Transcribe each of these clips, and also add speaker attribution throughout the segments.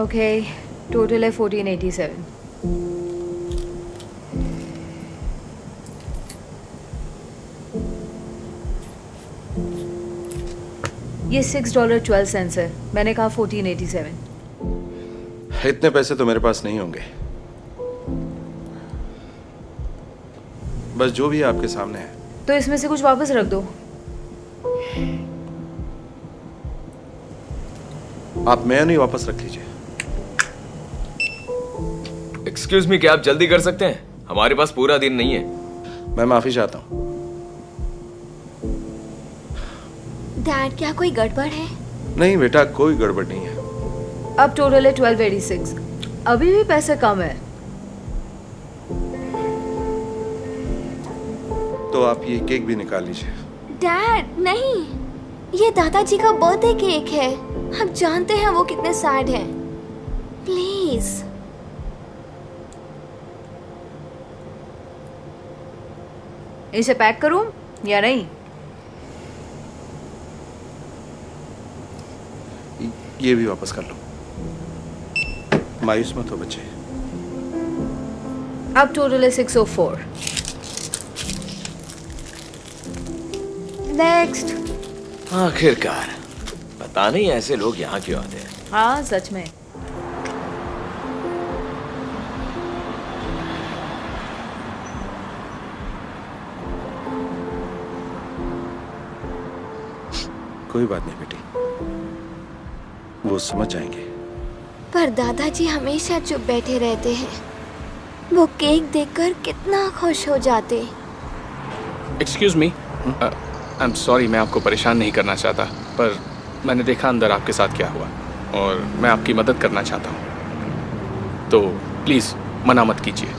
Speaker 1: Okay, total है 1487। ये $6.12 है। मैंने कहा 1487।
Speaker 2: इतने पैसे तो मेरे पास नहीं होंगे। बस जो भी है आपके सामने है।
Speaker 1: तो इसमें से कुछ वापस रख दो।
Speaker 2: आप मेनू वापस रख लीजिए।
Speaker 3: एक्सक्यूज मी, क्या आप जल्दी कर सकते हैं? हमारे पास पूरा दिन नहीं है।
Speaker 2: मैं माफी चाहता हूँ।
Speaker 4: डैड, क्या कोई गड़बड़ है?
Speaker 2: नहीं बेटा, कोई गड़बड़ नहीं है।
Speaker 1: अब टोटल है 1286। अभी भी पैसे कम है।
Speaker 2: तो आप ये केक भी निकाल लीजिए।
Speaker 4: डैड नहीं, ये दादाजी का बर्थडे केक है। आप जानते हैं वो कितने सैड हैं। प्लीज।
Speaker 1: इसे पैक करूं या नहीं?
Speaker 2: ये भी वापस कर लो। मायूस मत हो बच्चे।
Speaker 1: अब टोटल है 604। नेक्स्ट।
Speaker 3: आखिरकार, पता नहीं ऐसे लोग यहाँ क्यों आते हैं।
Speaker 1: हाँ सच में।
Speaker 2: कोई बात नहीं बेटी, वो समझ जाएंगे।
Speaker 4: पर दादाजी हमेशा चुप बैठे रहते हैं। वो केक देखकर कितना खुश हो जाते।
Speaker 5: Excuse me, I am sorry, मैं आपको परेशान नहीं करना चाहता, पर मैंने देखा अंदर आपके साथ क्या हुआ और मैं आपकी मदद करना चाहता हूँ, तो प्लीज़ मना मत कीजिए।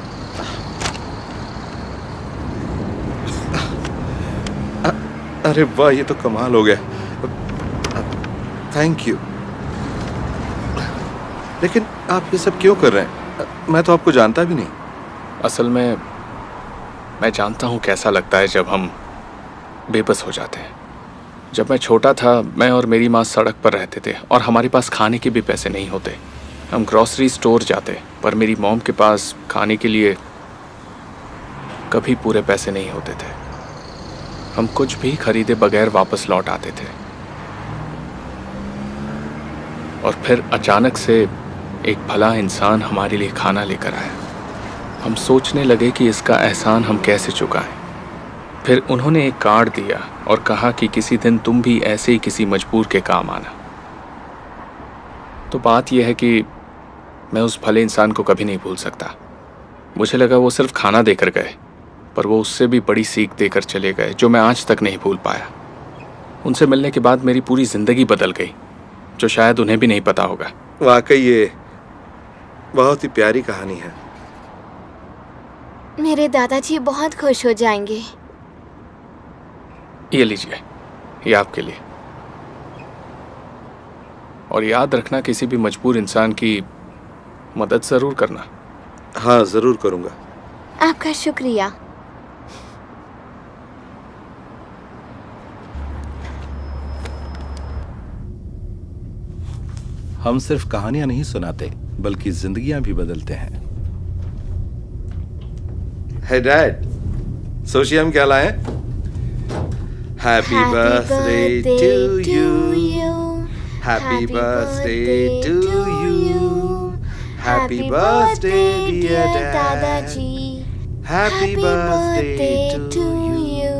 Speaker 2: अरे वाह, ये तो कमाल हो गया। Thank you. लेकिन आप ये सब क्यों कर रहे हैं? मैं तो आपको जानता भी नहीं।
Speaker 5: असल में मैं जानता हूँ कैसा लगता है जब हम बेबस हो जाते हैं। जब मैं छोटा था, मैं और मेरी माँ सड़क पर रहते थे और हमारे पास खाने के भी पैसे नहीं होते। हम ग्रॉसरी स्टोर जाते, पर मेरी मॉम के पास खाने के लिए कभी पूरे पैसे नहीं होते थे। हम कुछ भी खरीदे बगैर वापस लौट आते थे और फिर अचानक से एक भला इंसान हमारे लिए खाना लेकर आया। हम सोचने लगे कि इसका एहसान हम कैसे चुकाएं। फिर उन्होंने एक कार्ड दिया और कहा कि किसी दिन तुम भी ऐसे ही किसी मजबूर के काम आना। तो बात यह है कि मैं उस भले इंसान को कभी नहीं भूल सकता। मुझे लगा वो सिर्फ खाना देकर गए, पर वो उससे भी बड़ी सीख देकर चले गए जो मैं आज तक नहीं भूल पाया। उनसे मिलने के बाद मेरी पूरी ज़िंदगी बदल गई, जो शायद उन्हें भी नहीं पता होगा।
Speaker 2: वाकई ये बहुत ही प्यारी कहानी है।
Speaker 4: मेरे दादाजी बहुत खुश हो जाएंगे।
Speaker 5: ये लीजिए, ये आपके लिए। और याद रखना, किसी भी मजबूर इंसान की मदद ज़रूर करना।
Speaker 2: हाँ, ज़रूर करूँगा।
Speaker 4: आपका शुक्रिया।
Speaker 2: हम सिर्फ कहानियां नहीं सुनाते, बल्कि जिंदगियां भी बदलते हैं। हे डैड, सोचिए हम क्या लाए? Happy birthday to you, happy birthday to you, happy birthday dear दादाजी, हैप्पी बर्थडे टू यू।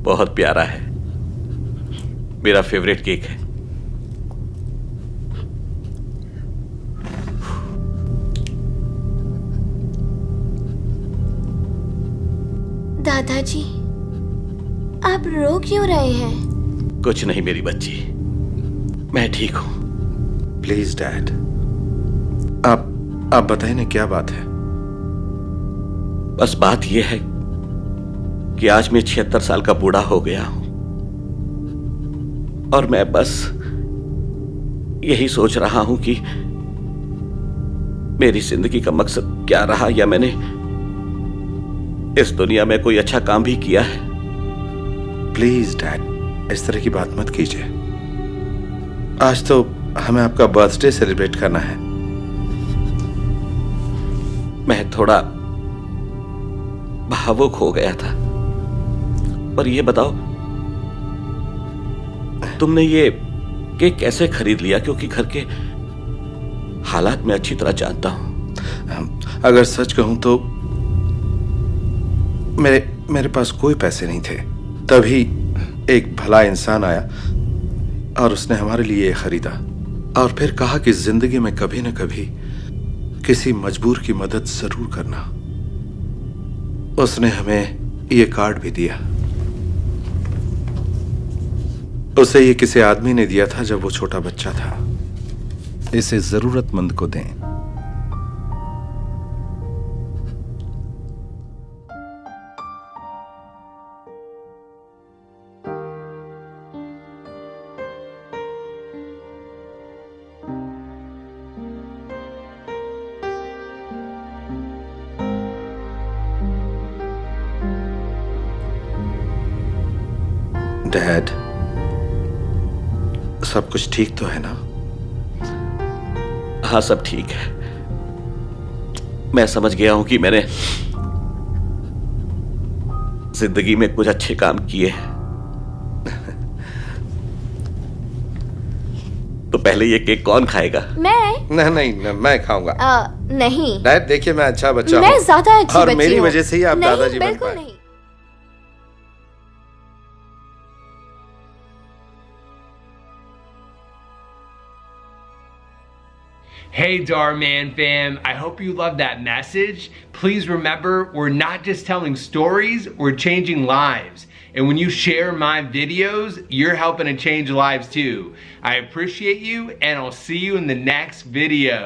Speaker 6: बहुत प्यारा है, मेरा फेवरेट केक है।
Speaker 4: दादाजी, आप रो क्यों रहे हैं?
Speaker 6: कुछ नहीं मेरी बच्ची, मैं ठीक हूं।
Speaker 2: प्लीज डैड, आप बताइए ना, क्या बात है?
Speaker 6: बस बात यह है कि आज मैं 76 साल का बूढ़ा हो गया हूं और मैं बस यही सोच रहा हूं कि मेरी जिंदगी का मकसद क्या रहा, या मैंने इस दुनिया में कोई अच्छा काम भी किया है।
Speaker 2: प्लीज डैड, इस तरह की बात मत कीजिए। आज तो हमें आपका बर्थडे सेलिब्रेट करना है।
Speaker 6: मैं थोड़ा भावुक हो गया था। पर ये बताओ, तुमने ये केक कैसे खरीद लिया? क्योंकि घर के हालात मैं अच्छी तरह जानता हूं।
Speaker 2: अगर सच कहूं तो मेरे पास कोई पैसे नहीं थे। तभी एक भला इंसान आया और उसने हमारे लिए ये खरीदा और फिर कहा कि जिंदगी में कभी न कभी किसी मजबूर की मदद जरूर करना। उसने हमें ये कार्ड भी दिया। उसे ये किसी आदमी ने दिया था जब वो छोटा बच्चा था। इसे जरूरतमंद को दें। डैड, सब कुछ ठीक तो है ना?
Speaker 6: हाँ, सब ठीक है। मैं समझ गया हूं कि मैंने जिंदगी में कुछ अच्छे काम किए। तो पहले ये केक कौन खाएगा?
Speaker 4: मैं
Speaker 2: नहीं, मैं खाऊंगा।
Speaker 4: नहीं,
Speaker 2: डैड देखिए, मैं अच्छा बच्चा हूँ।
Speaker 4: मैं ज्यादा अच्छी
Speaker 2: और
Speaker 4: बच्ची
Speaker 2: मेरी
Speaker 4: हूँ।
Speaker 2: वजह से ही आप
Speaker 4: नहीं,
Speaker 2: दादाजी बन
Speaker 4: बिल्कुल
Speaker 2: पाए।
Speaker 4: नहीं।
Speaker 7: Hey Darman fam, I hope you loved that message. Please remember, we're not just telling stories, we're changing lives. And when you share my videos, you're helping to change lives too. I appreciate you, and I'll see you in the next video.